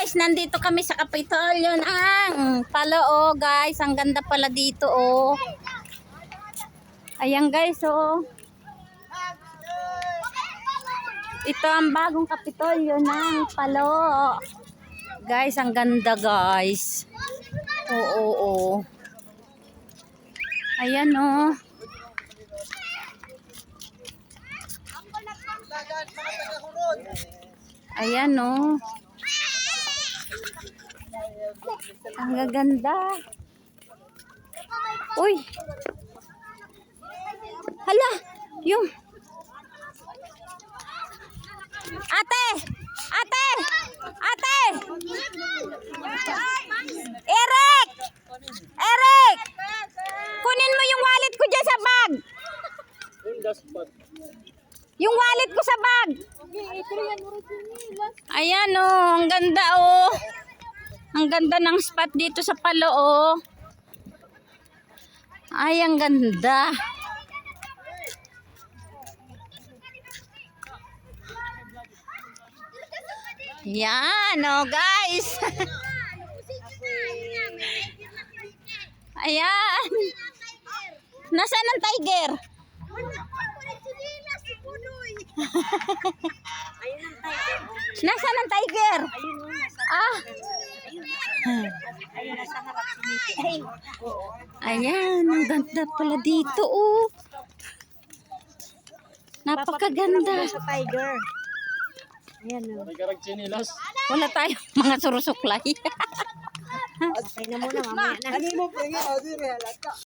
guys, nandito kami sa Kapitolyo ng Paloo guys. Ang ganda pala dito oh. Ayan guys oh. Ito ang bagong Kapitolyo ng Paloo. Guys, ang ganda guys. Oo. Ayan oh. Ayan oh. Ang gaganda. Uy. Hala, yung Ate! Eric! Kunin mo yung wallet ko dyan sa bag. Yung wallet ko sa bag. Ayan oh, ang ganda oh. Ang ganda ng spot dito sa Paloo. Ay, ang ganda. Yan oh guys. Ayan. Nasaan ang tiger? Nasaan ang tiger? Ah. Ayan, ang ganda pala dito oh. Napakaganda. Sa tiger. Ayan o. Wala tayong mga surusuklay. Okay na muna, mamaya na.